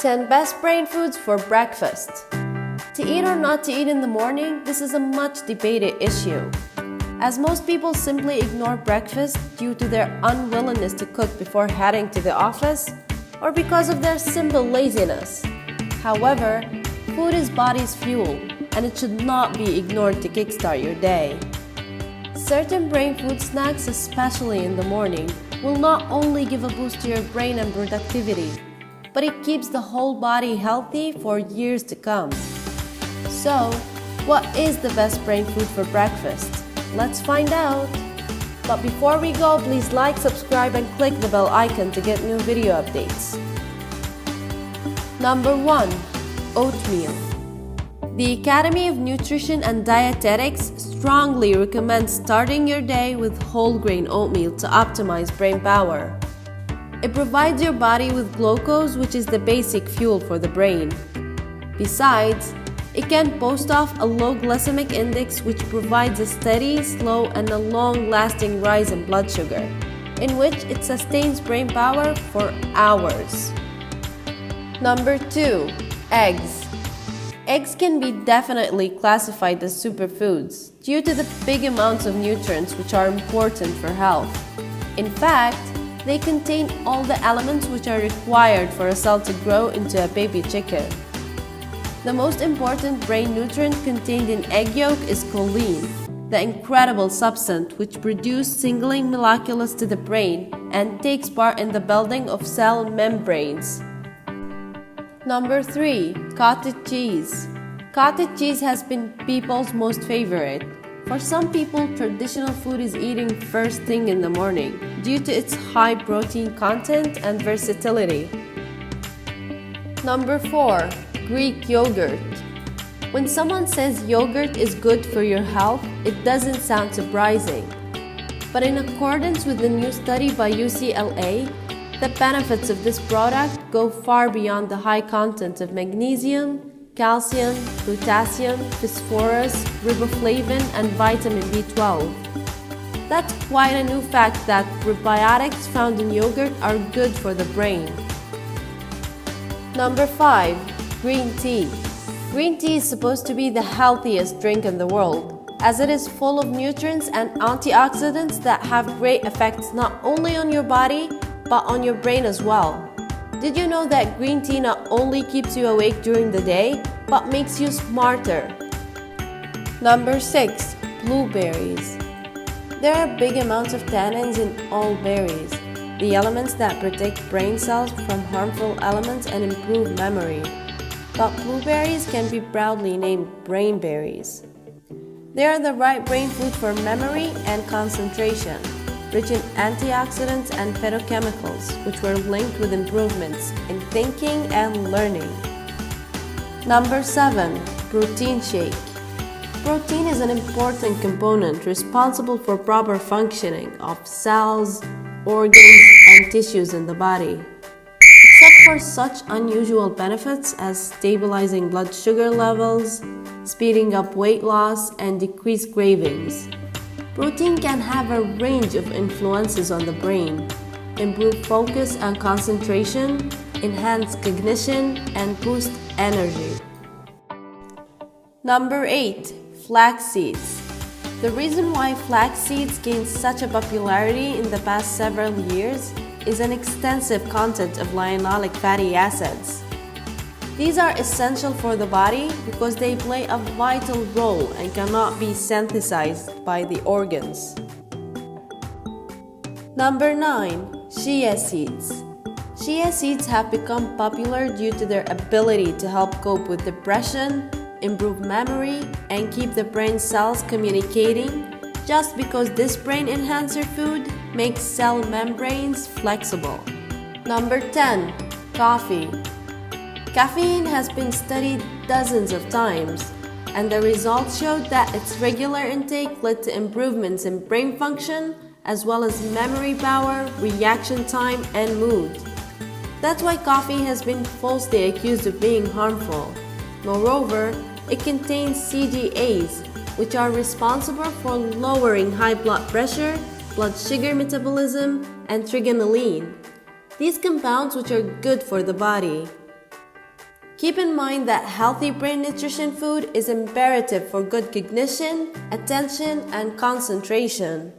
10 best brain foods for breakfast. To eat or not to eat in the morning, this is a much debated issue, as most people simply ignore breakfast due to their unwillingness to cook before heading to the office or because of their simple laziness. However, food is body's fuel, and it should not be ignored to kickstart your day. Certain brain food snacks, especially in the morning, will not only give a boost to your brain and productivity, but it keeps the whole body healthy for years to come. So, what is the best brain food for breakfast? Let's find out! But before we go, please like, subscribe, and click the bell icon to get new video updates. Number 1. Oatmeal. The Academy of Nutrition and Dietetics strongly recommends starting your day with whole grain oatmeal to optimize brain power. It provides your body with glucose, which is the basic fuel for the brain. Besides, it can boast off a low glycemic index, which provides a steady, slow, and a long-lasting rise in blood sugar, in which it sustains brain power for hours. Number 2. Eggs. Eggs can be definitely classified as superfoods due to the big amounts of nutrients which are important for health. In fact, they contain all the elements which are required for a cell to grow into a baby chicken. The most important brain nutrient contained in egg yolk is choline, the incredible substance which produces signaling molecules to the brain and takes part in the building of cell membranes. Number 3. Cottage cheese. Cottage cheese has been people's most favorite. For some people, traditional food is eating first thing in the morning due to its high protein content and versatility. Number 4. Greek yogurt. When someone says yogurt is good for your health, it doesn't sound surprising. But in accordance with the new study by UCLA, the benefits of this product go far beyond the high content of magnesium, calcium, potassium, phosphorus, riboflavin, and vitamin B12. That's quite a new fact that probiotics found in yogurt are good for the brain. Number 5. Green tea. Green tea is supposed to be the healthiest drink in the world, as it is full of nutrients and antioxidants that have great effects not only on your body, but on your brain as well. Did you know that green tea not only keeps you awake during the day, but makes you smarter? Number 6. Blueberries. There are big amounts of tannins in all berries, the elements that protect brain cells from harmful elements and improve memory. But blueberries can be proudly named brain berries. They are the right brain food for memory and concentration, rich in antioxidants and phytochemicals, which were linked with improvements in thinking and learning. Number 7. Protein shake. Protein is an important component responsible for proper functioning of cells, organs, and tissues in the body. Except for such unusual benefits as stabilizing blood sugar levels, speeding up weight loss, and decreased cravings, protein can have a range of influences on the brain, improve focus and concentration, enhance cognition, and boost energy. Number 8. Flax seeds. The reason why flax seeds gained such a popularity in the past several years is an extensive content of linolenic fatty acids. These are essential for the body because they play a vital role and cannot be synthesized by the organs. Number 9. Chia Seeds. Chia seeds have become popular due to their ability to help cope with depression, improve memory, and keep the brain cells communicating, just because this brain enhancer food makes cell membranes flexible. Number 10. Coffee. Caffeine has been studied dozens of times, and the results showed that its regular intake led to improvements in brain function, as well as memory power, reaction time, and mood. That's why coffee has been falsely accused of being harmful. Moreover, it contains CGAs, which are responsible for lowering high blood pressure, blood sugar metabolism, and trigonelline. These compounds which are good for the body. Keep in mind that healthy brain nutrition food is imperative for good cognition, attention, and concentration.